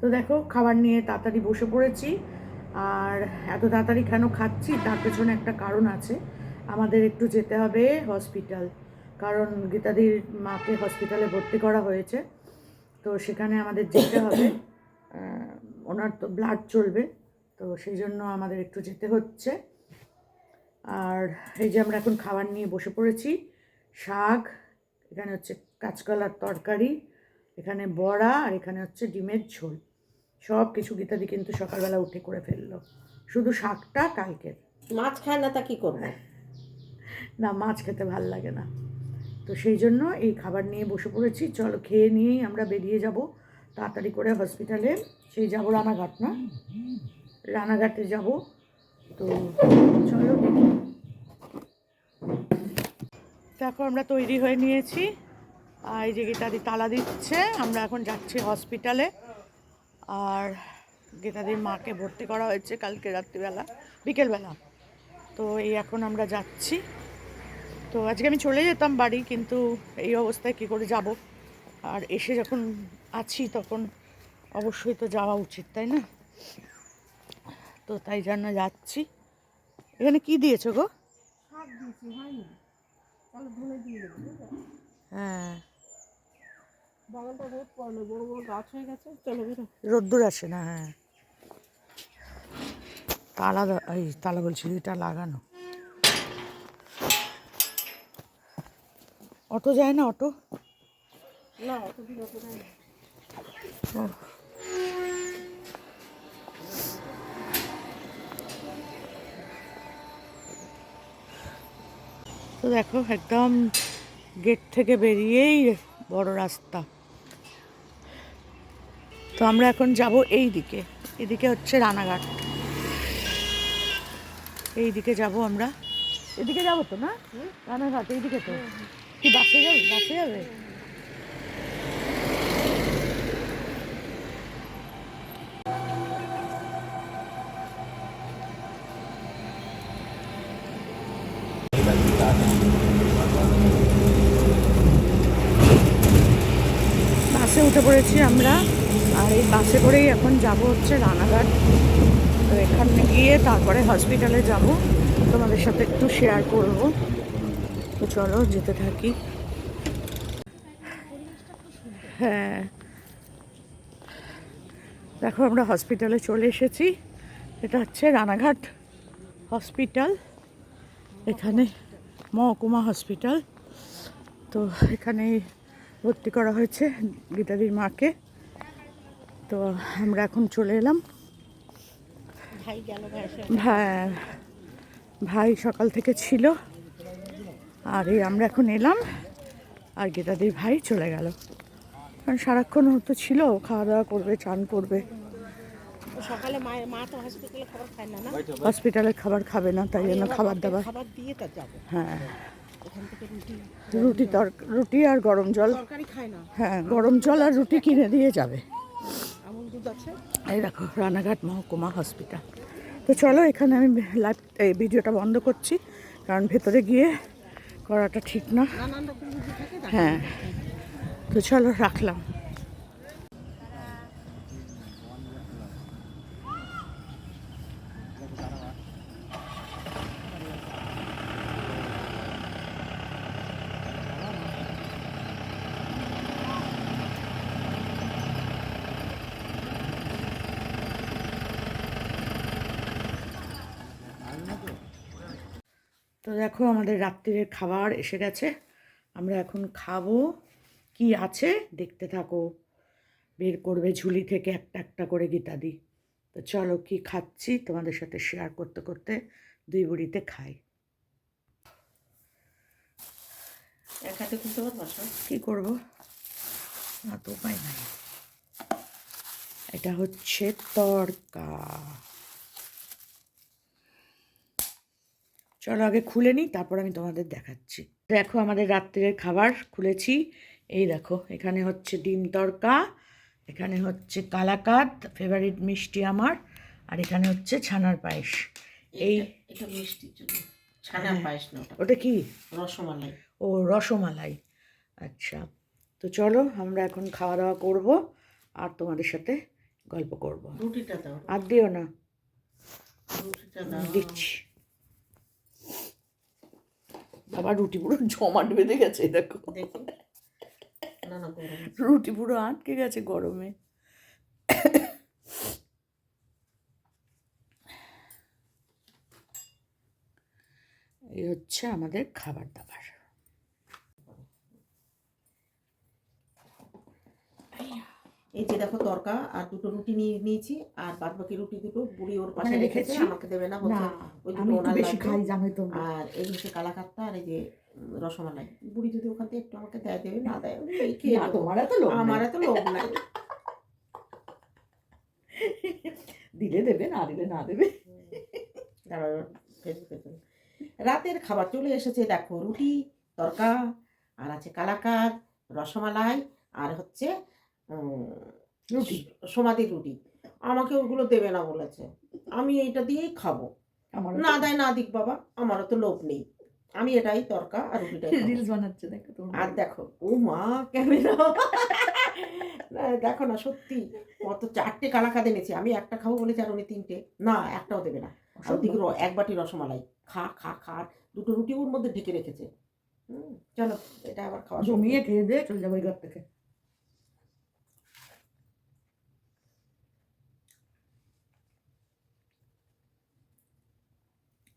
তো দেখো খাবার নিয়ে তাড়াতাড়ি বসে পড়েছি। আর এত তাড়াতাড়ি কেন খাচ্ছি তার পেছনে একটা কারণ আছে। আমাদের একটু যেতে হবে হসপিটাল, কারণ গীতাদির মাকে হসপিটালে ভর্তি করা হয়েছে। তো সেখানে আমাদের যেতে হবে। ওনার তো ব্লাড চলবে, তো সেই জন্য আমাদের একটু যেতে হচ্ছে। আর এই যে আমরা এখন খাবার নিয়ে বসে পড়েছি। শাক, এখানে হচ্ছে কাঁচকলার তরকারি, এখানে বড়া, আর এখানে হচ্ছে ডিমের ঝোল। সব কিছু গীতাদি কিন্তু সকালবেলা উঠে করে ফেললো, শুধু শাকটা কালকের। মাছ খায় না তা কি করবো? না, মাছ খেতে ভাল লাগে না, তো সেই জন্য এই খাবার নিয়ে বসে পড়েছি। চলো খেয়ে নিয়েই আমরা বেরিয়ে যাব তাড়াতাড়ি করে হসপিটালে। সেই যাব রানাঘাট, না রানাঘাটে যাব। তো চলো দেখি। দেখো আমরা তৈরি হয়ে নিয়েছি, আর এই যে গীতাদি তালা দিচ্ছে। আমরা এখন যাচ্ছি হসপিটালে। আর গীতাদির মাকে ভর্তি করা হয়েছে কালকে রাত্রিবেলা, বিকেলবেলা। তো এই এখন আমরা যাচ্ছি। তো আজকে আমি চলে যেতাম বাড়ি, কিন্তু এই অবস্থায় কী করে যাব? আর এসে যখন আছি তখন অবশ্যই তো যাওয়া উচিত, তাই না? তো তাই জন্য যাচ্ছি। এখানে কি দিয়েছো গো? শাক দিয়েছি, হয়নি, তাহলে ধনে দিয়ে দেবো। হ্যাঁ, বাগানটা রোদ পড়লো, বড় বড় গাছ হয়ে গেছে। চলো বেরো। রোদ্দুর আসে না। হ্যাঁ, এই তালা বলছি, এটা লাগানো। অটো যায় না? অটো না, অতদিন অত নাই। তো দেখো একদম গেট থেকে বেরিয়েই বড় রাস্তা। তো আমরা এখন যাব এই দিকে, এদিকে হচ্ছে রানাঘাট। এই দিকে যাব আমরা, এদিকে যাবো তো, না রানাঘাট এইদিকে তো। কি বাসে যাবে? বাসে যাবে। বাসে উঠে পড়েছি আমরা, আর এই বাসে করেই এখন যাব হচ্ছে রানাঘাট। তো এখানে গিয়ে তারপরে হসপিটালে যাব, তোমাদের সাথে একটু শেয়ার করব। তো চলো যেতে থাকি। হ্যাঁ, দেখো আমরা হসপিটালে চলে এসেছি। এটা হচ্ছে রানাঘাট হসপিটাল, এখানে মহকুমা হসপিটাল। তো এখানে ভর্তি করা হয়েছে গীতাদির মাকে। তো আমরা এখন চলে এলাম। ভাই গেল, ভাই সকাল থেকে ছিল, আর এই আমরা এখন এলাম, আর গীতাদির ভাই চলে গেল। কারণ সারাক্ষণ তো ছিল, খাওয়া দাওয়া করবে, চান করবে। সকালে মা তো হসপিটালে খাবার খায় না, না হসপিটালে খাবার খাবে না, তাই জন্য খাবার দাবার। খাবার দিয়ে তা যাবো। হ্যাঁ, ওখান থেকে রুটি আর গরম জল। তরকারি খায় না। হ্যাঁ, গরম জল আর রুটি কিনে দিয়ে যাবে। আমুল দুধ আছে। এই দেখো রানাঘাট মহকুমা হসপিটাল। তো চলো এখানে আমি এই ভিডিওটা বন্ধ করছি, কারণ ভেতরে গিয়ে করাটা ঠিক না। নানান রকম রুগী থাকে। হ্যাঁ, তো চলো রাখলাম। তো দেখো আমাদের রাত্রিরের খাবার এসে গেছে, আমরা এখন খাবো। কি আছে দেখতে থাকো, বের করবে ঝুলি থেকে একটা একটা করে গীতাদি। তো চলো কি খাচ্ছি তোমাদের সাথে শেয়ার করতে করতে দুই বুড়িতে খাই। এক হাতে খুলতে পারবো? কী করবো, না তো উপায় নাই। এটা হচ্ছে তড়কা। চলো আগে খুলে নিই, তারপর আমি তোমাদের দেখাচ্ছি। দেখো আমাদের রাত্রের খাবার খুলেছি। এই দেখো এখানে হচ্ছে ডিম তড়কা, এখানে হচ্ছে কালাকাঁদ, ফেভারিট মিষ্টি আমার, আর এখানে হচ্ছে ছানার পায়েস। এটা মিষ্টির জন্য। ছানার পায়েস না, ওটা কি? রসমালাই। ও, রসমালাই। আচ্ছা, তো চলো আমরা এখন খাওয়া দাওয়া করবো, আর তোমাদের সাথে গল্প করব। রুটিটা দাও, আর দিও না, রুটিটা দাও। দিচ্ছি। বাবা রুটি পুরো জমাট বেঁধে গেছে, দেখো দেখি, না না গরম আছে। রুটি পুরো আটকে গেছে গরমে। এই হচ্ছে আমাদের খাবার দাবার। এই যে দেখো তরকা আর দুটো রুটি নিয়ে নিয়েছি, আর বাদ বাকি রুটি দুটো বুড়ি ওর পাশে ওখানে রেখেছে, রেখেছি। আমাকে দেবে না না, বলছে ওই আমি দুটো একটু ওনার বেশি লাগবে। খাই, জানোই তো। আর এই হচ্ছে কালাকাত্তা, আর এই যে রসমালাই। বুড়ি যদি ওখান থেকে একটু আমাকে দেয় দেবে, না দেয় এই খেয়ে না, নেবো। তোমার এত লোভ আমার নেই। এত লোভ নাই। দিলে দেবে, না দিলে না দেবে। দাঁড়াও, ফেসবুকে চলে। রাতের খাবার চলে এসেছে, দেখো রুটি, তরকা, আর আছে কালাকাদ, রসমালাই, আর হচ্ছে রুটি। সমাধির রুটি। আমাকে ওগুলো দেবে না বলেছে, আমি এইটা দিয়েই খাবো। আমার না দেয় না দিক বাবা, আমারও তো লোভ নেই, আমি এটাই তরকা আর রুটিটাই খাবো। রিলস বানাচ্ছে দেখো তোমার। আর দেখো, ও মা ক্যামেরা, দেখো না সত্যি কত 4টে কালাকাদ এনেছি। আমি একটা খাবো বলেছি, আর উনি 3টে, না একটাও দেবে না। আর ওদিকে এক বাটি রসমালাই, খা খা খা, আর দুটো রুটি ওর মধ্যে ঢেকে রেখেছে। চলো এটা আবার খাওয়া শুরু জমিয়ে করি। খেয়ে দিয়ে চলে যাবো এই ঘর থেকে।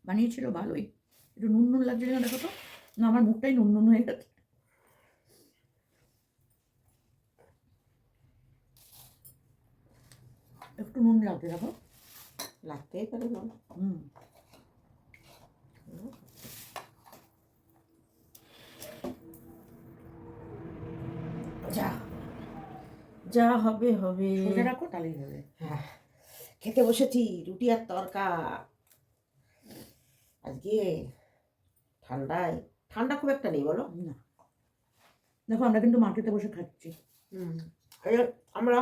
বানিয়েছিল ভালোই, একটু নুন নুন লাগছে না, দেখো তো। না, আমার মুখটাই নুন নুন হয়ে গেছে। একটু নুন লাগছে, দেখো। লাগতেই পারে না। হুম। যা যা হবে হবে। সোজা রাখো, তাহলেই হবে। হ্যাঁ, খেতে বসেছি রুটি আর তরকা। আজকে ঠান্ডায়, ঠান্ডা খুব একটা নেই বলো। না, দেখো আমরা কিন্তু মার্কেটে বসে খাচ্ছি। এই যে আমরা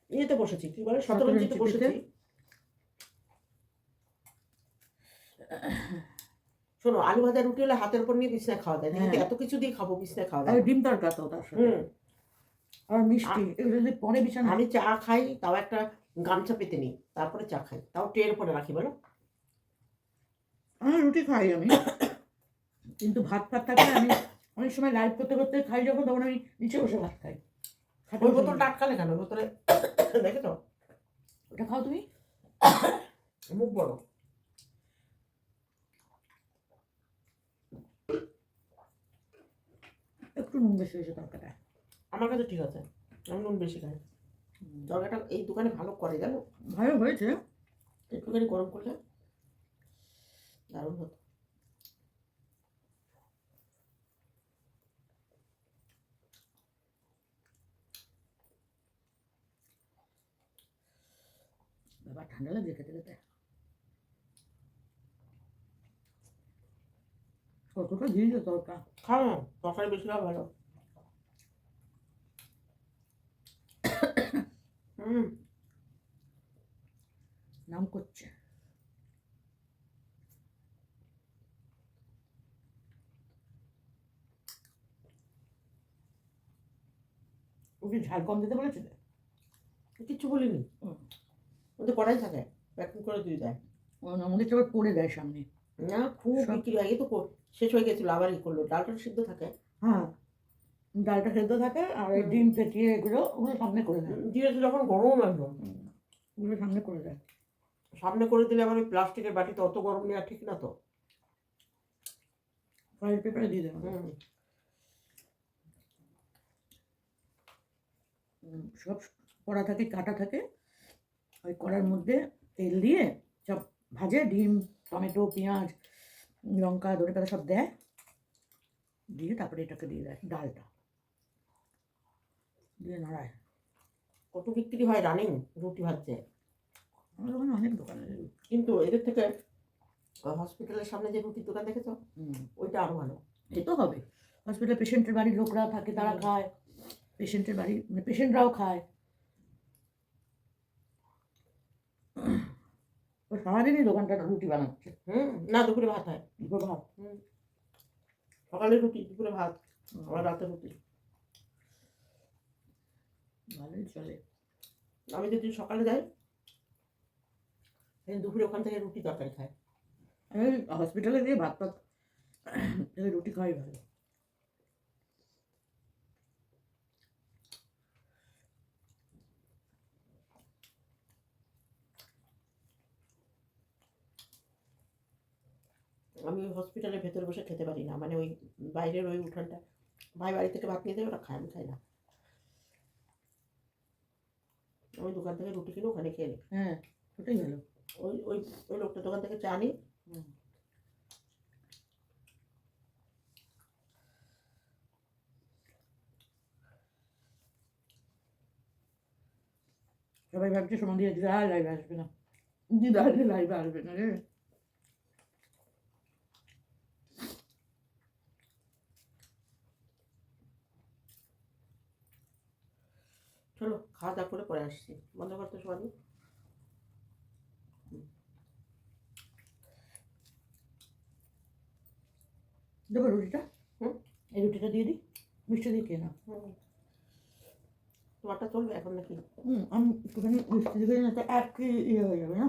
ইয়েতে বসেছি, কি বলে, 17 ইঞ্চিতে বসেছি। শোনো, আলু ভাজা রুটি হলে হাতের উপর নিয়ে বিছনায় খাওয়া যায়, কিন্তু এত কিছু দিয়ে খাবো, বিছনায় খাওয়া আর যায় না। ডিম তরকা তো তার সাথে, আর মিষ্টি, এগুলো যদি পরে বিছানা। আমি চা খাই, তাও একটা গামছা পেতে নিই, তারপরে চা খাই, তাও ট্রের উপরে রাখি বলো। আমি রুটি খাই আমি, কিন্তু ভাত ফাত থাকলে আমি অনেক সময় লাইভ করতে করতে খাই, যখন তখন আমি নিচে বসে ভাত খাই। ওই বোতলটা আটকালে কেন? বোতলে দেখে তো, ওটা খাও তুমি। মুখ বড়। একটু নুন বেশি হয়েছে তরকাটা। আমার কাছে ঠিক আছে, আমি নুন বেশি খাই। তরকারিটা এই দোকানে ভালো করে, জানো, ভালো হয়েছে। একটুখানি গরম করলে দারুণ হতো। বাবা ঠান্ডা লাগছে খেতে খেতে। কতটা দিয়েছে তরকা। খাও না, তরকারি বেশি খাওয়া ভালো। নাম করছে। ওকে ঝাল কম দিতে বলেছিলে? কিচ্ছু বলিনি, ওদের কড়াই থাকে, প্যাকিং করে দিয়ে দেয়। আমাদের তো পড়ে দেয় সামনে। না খুব বিক্রি হয়, এই তো শেষ হয়ে গেছিলো, আবার ই করলো। ডালটা সিদ্ধ থাকে। হ্যাঁ, ডালটা সেদ্ধ থাকে, আর এই ডিম ফেটিয়ে এগুলো ওগুলো সামনে করে দেয়। দিয়েছে যখন গরম একদম, ওগুলো সামনে করে দেয়। সামনে করে দিলে আবার ওই প্লাস্টিকের বাটিতে অত গরম নেওয়া ঠিক না তো। ফয়েল পেপারে দিয়ে দেয়। সব কড়া থাকে, কাটা থাকে, ওই কড়ার মধ্যে তেল দিয়ে সব ভাজে, ডিম, টমেটো, পেঁয়াজ, লঙ্কা, ধনেপাতা সব দেয়, দিয়ে তারপরে এটাকে দিয়ে দেয়, ডালটা দিয়ে নাড়ায়। কত বিক্রি হয় রানিং রুটি ভাজছে। আমাদের ওখানে অনেক দোকান আছে। কিন্তু এদের থেকে হসপিটালের সামনে যে রুটির দোকান দেখেছো, ওইটা আরো ভালো। এ তো হবে, হসপিটালে পেশেন্টের বাড়ির লোকরা থাকে, তারা খায়, পেশেন্টের বাড়ি মানে পেশেন্টরাও খায়। ও সারাদিনই দোকানটা রুটি বানাচ্ছে। না, দুপুরে ভাত হয়। দুপুরে ভাত। সকালে রুটি, দুপুরে ভাত, আবার রাতে রুটি। ভালোই চলে। আমি যদি সকালে যাই দুপুরে ওখান থেকে রুটি তরকারি খাই। আমি হসপিটালে গিয়ে ভাত টাত রুটি খাওয়াই ভালো। আমি হসপিটালের ভেতরে বসে খেতে পারি না, মানে ওই বাইরের ওই উঠানটা, ভাই বাড়ি থেকে ভাত নিয়ে দেবে, ওরা খায়, আমি খাই না। আমি দোকান থেকে রুটি কিনে ওখানে খেয়ে নিই। হ্যাঁ, ওটাই ভালো। ওই ওই ওই লোকটা দোকান থেকে চা নিই। সবাই ভাবছে সমাধি আজকে আর লাইভে আসবে না, দিদা আজকে লাইভে আসবে না রে। চলো খাওয়া দাওয়া করে পরে আসছি, বন্ধ করতে সবাই। দেবো রুটিটা? হুম। এই রুটিটা দিয়ে দিই, মিষ্টি দিয়ে খেয়ে না। তোমারটা চলবে এখন নাকি? আমি একটুখানি মিষ্টি দিয়ে না, তো এক ইয়ে হয়ে যাবে না।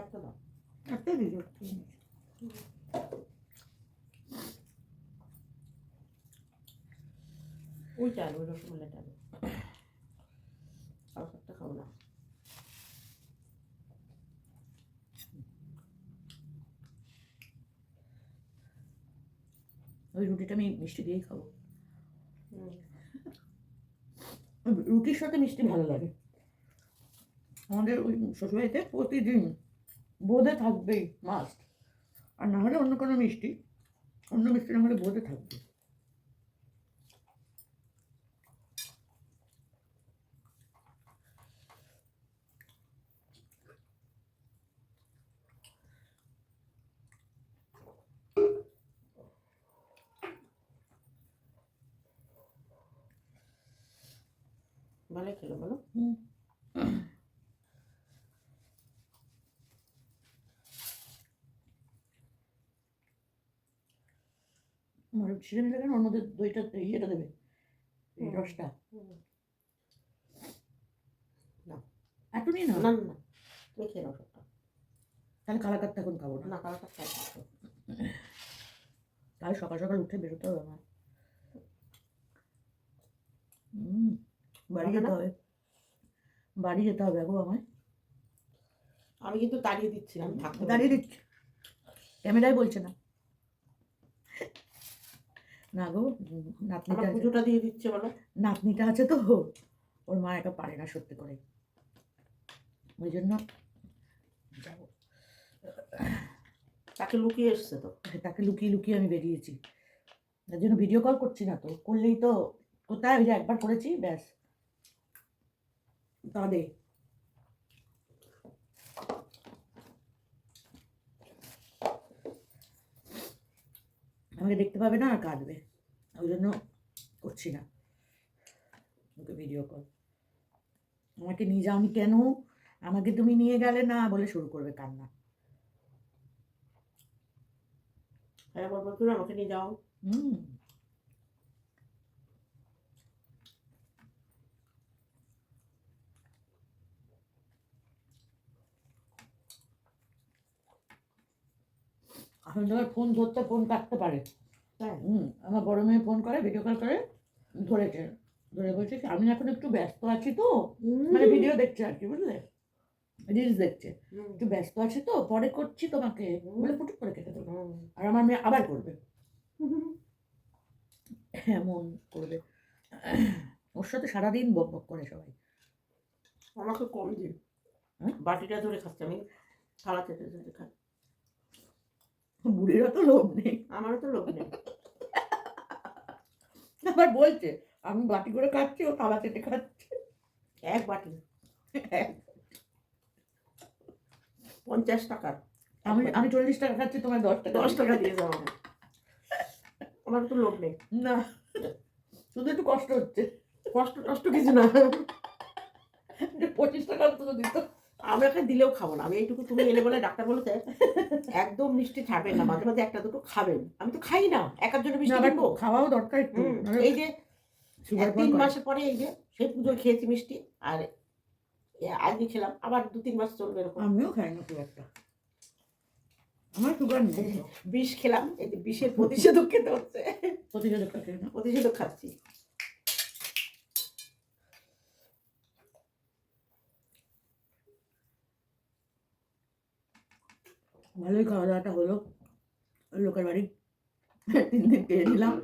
একটা দাও। একটাই দিয়ে দিও। ওই চাল, ওই রসগোল্লা চাল, আর একটা খাবো না। ওই রুটিটা আমি মিষ্টি দিয়েই খাবো। রুটির সাথে মিষ্টি ভালো লাগে। আমাদের ওই শ্বশুরবাড়িতে প্রতিদিন বোঁদে থাকবেই মাস্ট, আর না হলে অন্য কোনো মিষ্টি, অন্য মিষ্টি না হলে বোঁদে থাকবে। ভালোই খেলো বলো। আমার ছিঁড়ে নিলে কেন, ওর মধ্যে দইটা ইয়েটা দেবে, এই রসটা। না এত নিয়ে না, না না, তুমি খেয়ে নাও সবটা। তাহলে কালাকাতটা এখন খাবো না। না, কালাটা খাই। তাই সকাল সকাল উঠে বেরোতে হবে আমার। বাড়ি যেতে হবে, বাড়ি যেতে হবে গো আমায়। আমি কিন্তু দাঁড়িয়ে দিচ্ছি, আমি থাকতে দাঁড়িয়ে দিচ্ছি, ক্যামেরায় বলছে না। না গো, নাতনিটা আমার পুজোটা দিয়ে দিচ্ছে বলো। নাতনিটা আছে তো, ওর মা এটা পারে না সত্যি করে, ওই জন্য যাবো। তাকে লুকিয়ে এসছে তো, তাকে লুকিয়ে লুকিয়ে আমি বেরিয়েছি, তার জন্য ভিডিও কল করছি না তো, করলেই তো কোথায়, ওই যে একবার করেছি ব্যাস, কাঁদে। আমাকে দেখতে পাবে না আর কাঁদবে, ওই জন্য করছি না ওকে ভিডিও কল। আমাকে নিয়ে যাওনি কেন, আমাকে তুমি নিয়ে গেলে না বলে শুরু করবে কান্না। হ্যাঁ বলছিল আমাকে নিয়ে যাও। এখন তোমার ফোন ধরতে, ফোন কাটতে পারে। তাই আমার বড় মেয়ে ফোন করে, ভিডিও কল করে, ধরেছে, ধরে বলছে কি, আমি এখন একটু ব্যস্ত আছি তো, মানে ভিডিও দেখছে আর কি, বুঝলে, রিলস দেখছে, একটু ব্যস্ত আছি তো, পরে করছি তোমাকে বলে ফুটুক করে কেটে দেবো। আর আমার মেয়ে আবার করবে, এমন করবে, ওর সাথে সারাদিন বক বক করে সবাই। আমাকে কম দিন, বাটিটা ধরে খাচ্ছে, আমি থালা চেটে চেটে খাই। বুড়িরও তো লোভ নেই, আমারও তো লোভ নেই। আবার বলছে আমি বাটি করে খাচ্ছি, ও থালা চেটে খাচ্ছে। এক বাটি 50 টাকার, আমি 40 টাকা খাচ্ছি, তোমার 10 টাকা, 10 টাকা দিয়ে যাও আমাকে। আমার তো লোভ নেই। না, শুধু একটু কষ্ট হচ্ছে। কষ্ট টষ্ট কিছু না, 25 টাকা তো দিত। আমি ওকে দিলেও খাবো না, আমি এইটুকু তুমি এলে বলে ডাক্তার বলেছে একদম মিষ্টি ছাড়বেন না, মাঝে মাঝে একটা দুটো খাবেন। আমি তো খাই না, একার জন্য না, মিষ্টি আবার কিনবো। খাওয়াও দরকার একটু, নাহলে এই যে সুগার ফল 3 করে। মাসের পরে এই যে সেই পুজোয় খেয়েছি মিষ্টি, আর আজকে খেলাম, আবার 2-3 মাস চলবে এরকম। আমিও খাই না খুব একটা, আমার সুগার নেই তো। বিষ খেলাম, এই যে বিষের প্রতিষেধক খেতে হচ্ছে, প্রতিষেধকটা খেয়ে না। প্রতিষেধক খাচ্ছি। ভালোই খাওয়া দাওয়াটা হলো, ওই লোকের বাড়ি 3 দিন পেয়ে নিলাম।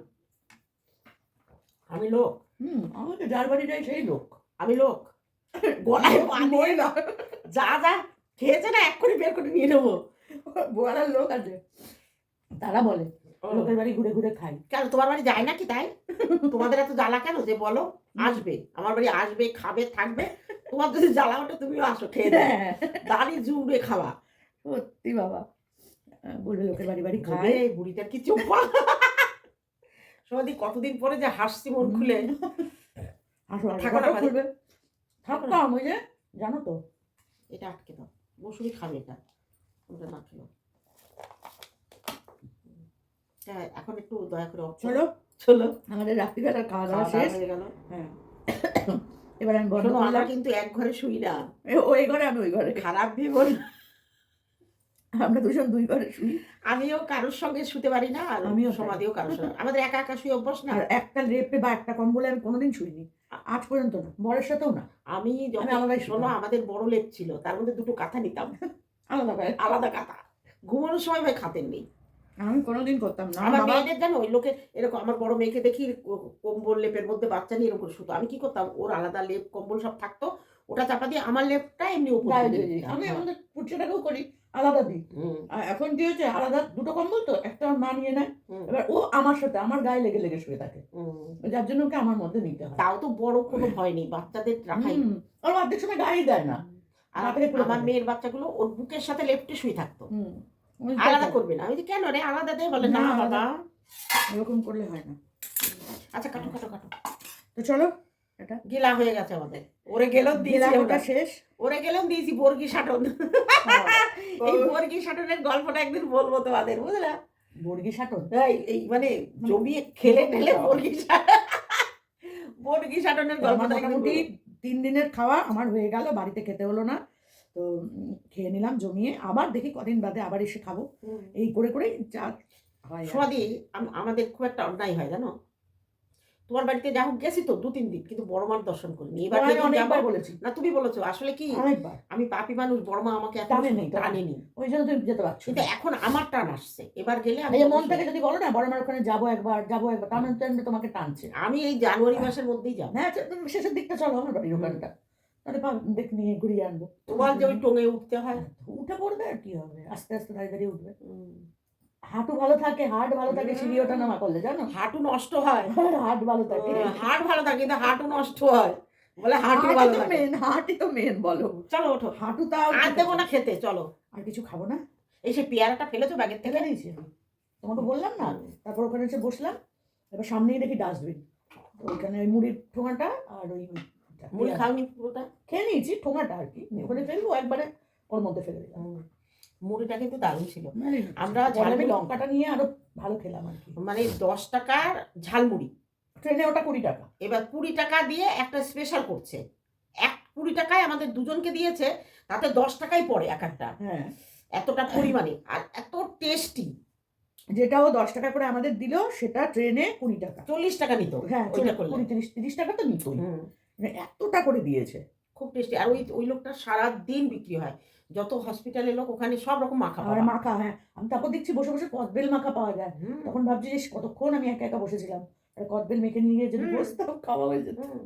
আমি লোক, আমি তো যার বাড়ি যাই সেই লোক। আমি লোক, গলায় পা দিয়ে মহিলা, যা যা খেয়েছে না এক্ষুনি বের করে নিয়ে নেবো। বোয়ালার লোক আছে, তারা বলে লোকের বাড়ি ঘুরে ঘুরে খাই। কেন তোমার বাড়ি যায় নাকি তাই? তোমাদের এত জ্বালা কেন যে বলো? আসবে আমার বাড়ি, আসবে, খাবে, থাকবে। তোমার যদি জ্বালা ওঠে তুমিও আসো, খেয়ে দেবে, দাঁড়িয়ে জুড়ে খাওয়া। সত্যি বাবা, বলবে লোকের বাড়ি বাড়ি খায়। খায় বুড়িটার কি চোপা। সমাধি কতদিন পরে যে হাসছি মন খুলে। থাকো না, খুলবে, থাকতাম ওই যে, জানো তো। এটা আটকে দাও, বসুরি খাবে এটা, ওটা না খেলো। হ্যাঁ, এখন একটু দয়া করে চলো চলো, আমাদের রাত্রিবেলার খাওয়া দাওয়া খাওয়া শেষ। হয়ে গেল। হ্যাঁ, এবার আমি বন্ধ শোনো, আমরা করলাম। কিন্তু এক ঘরে শুই না, ও এই ঘরে, আমি ওই ঘরে, খারাপ ভেবো না। আমরা দুজন 2 ঘরে শুই। আমিও কারোর সঙ্গে শুতে পারি না, আর আমিও তাই। সমাধিও কারোর সঙ্গে, আমাদের একা একা শুয়ে অভ্যাস না। আর একটা লেপে বা একটা কম্বলে আমি কোনোদিন শুইনি, আজ পর্যন্ত না, বরের সাথেও না। আমি যখন আলাদাই শোনো, শুতাম। আমাদের বড় লেপ ছিল, তার মধ্যে 2টো কাঁথা নিতাম, আলাদা করে আলাদা কাঁথা। ঘুমানোর সময় ভাই খাতেন নেই। আমি কোনোদিন করতাম না। আমার বাবা মেয়েদের জানো, ওই লোকে এরকম, আমার বড় মেয়েকে দেখি কম্বল লেপের মধ্যে বাচ্চা নিয়ে এরকম করে শুতো। আমি কি করতাম, ওর আলাদা লেপ কম্বল সব থাকতো, ওটা চাপা দিয়ে আমার লেপটা এমনি উপর গায়ে দিয়ে দিয়ে দিই। দিতাম। আমি আমাদের পুটছেটাকেও করি, আলাদা দিই। হুম, আর এখন কি হয়েছে, আলাদা 2টো কম্বল তো, একটা আমার মা নিয়ে নেয়, হুম, এবার ও আমার সাথে আমার গায়ে লেগে লেগে শুয়ে থাকে, হুম। যার জন্য ওকে আমার মধ্যে নিতে হয়। তাও তো বড় কোনো ভয় নেই, বাচ্চাদের রাখাই। ওর অর্ধেক সময় গায়েই দেয় না। আর রাতে পুরো আমার থাকে। মেয়ের বাচ্চাগুলো ওর বুকের সাথে লেপটে শুয়ে থাকতো, ওই আলাদা তাই। করবে না। আমি যে কেন রে আলাদা দে, বলে না না, বাবা। এরকম করলে হয় না। আচ্ছা, কাটো কাটো কাটো। তো চলো, এটা গেলা হয়ে গেছে আমাদের, ওরে গেলন দিয়েছি গেলাটা আমরা। শেষ। ওরে গেলন দিয়েছি বর্গি সাটন। এই বর্গি সাটনের গল্পটা একদিন বলবো তোমাদের, বুঝলা? বর্গি সাটন, এই মানে জমিয়ে খেলে টেলে বর্গি সাটনের আমার গল্পটা মোটামুটি 3 দিনের খাওয়া আমার হয়ে গেল, বাড়িতে খেতে হলো না তো, খেয়ে নিলাম জমিয়ে। আবার দেখি কদিন বাদে আবার এসে খাবো, এই করে করেই যা হয়। সমাধি আমাদের খুব একটা অন্যায় হয় জানো। তোমার বাড়িতে যা হোক গেছি তো 2-3 দিন, কিন্তু বড় মার দর্শন করিনি। এবার আমি যেদিন অনেকবার যাবো, বলেছি, না তুমি বলেছো আসলে কি, অনেকবার, আমি পাপী মানুষ, বড় মা আমাকে এখন টানেনি তো। টানেনি, ওই জন্য তুমি যেতে পারছো কিন্তু না। এখন আমার টান আসছে। এবার গেলে আমি এই যে মন অবশ্যই- থেকে যদি বলো না বড় মার ওখানে যাবো একবার, তার মানে তো এমনি তোমাকে টানছে। আমি এই জানুয়ারি মাসের মধ্যেই যাবো। হ্যাঁ, তুমি শেষের দিকটা চলো আমার বাড়ির ওখানটা, তাহলে দেখ নিয়ে ঘুরিয়ে আনবো। তোমার যে ওই টোঙে উঠতে হয়, উঠে পড়বে আর কি হবে, আস্তে আস্তে দাঁড়িয়ে দাঁড়িয়ে উঠবে। হুম। হাঁটু ভালো থাকে, হার্ট ভালো থাকে সিঁড়ি ওঠা নামা করলে, জানো? হাঁটু নষ্ট হয়, হার্ট ভালো থাকে। হার্ট ভালো থাকে কিন্তু হাঁটু নষ্ট হয়, বলে হাঁটু ভালো থাকে। হাঁটই তো মেন বলো। চলো ওঠো, হাঁটু তাও আর দেবো না খেতে, চলো। আর কিছু খাবো না, এই সে পেয়ারাটা ফেলেছো ব্যাগের থেকে? ফেলে দিয়েছি আমি। তোমাকে বললাম না, তারপর ওখানে এসে বসলাম, এবার সামনেই দেখি ডাস্টবিন, ওইখানে ওই মুড়ির ঠোঙাটা আর ওই মুড়ি খাওনি পুরোটা? খেয়ে নিয়েছি, ঠোঙাটা আর কি ওখানে ফেলবো, একবারে ওর মধ্যে ফেলে দিলাম। মুড়িটা কিন্তু দারুণ ছিল। আমরা ঝালমুড়ি লঙ্কাটা নিয়ে আরো ভালো খেলাম আর কি। মানে 10 টাকার ঝালমুড়ি, ট্রেনে ওটা 20 টাকা। এবার 20 টাকা দিয়ে একটা স্পেশাল করছে, 20 টাকায় আমাদের দুজনকে দিয়েছে, তাতে 10 টাকাই পড়ে এক একটা, হ্যাঁ, এতটা পরিমাণে আর এত টেস্টি। যেটাও 10 টাকা করে আমাদের দিল, সেটা ট্রেনে 20 টাকা। 40 টাকা নিত। হ্যাঁ, ওইটা করলে 30 টাকা তো নিতই, হুম, মানে এতটা করে দিয়েছে। খুব টেস্টি। আর ওই লোকটা সারা দিন বিক্রি হয়, যত হসপিটালের লোক ওখানে সব রকম মাখা আর পাওয়া। মাখা, হ্যাঁ, আমি তারপর দেখছি বসে বসে কদবেল মাখা পাওয়া যায়। হুম, তখন ভাবছি যে কতক্ষণ আমি একা একা বসেছিলাম, আর কদবেল মেখে নিয়ে গিয়ে যদি হুম। বসতাম, খাওয়া হয়ে যেত। হুম।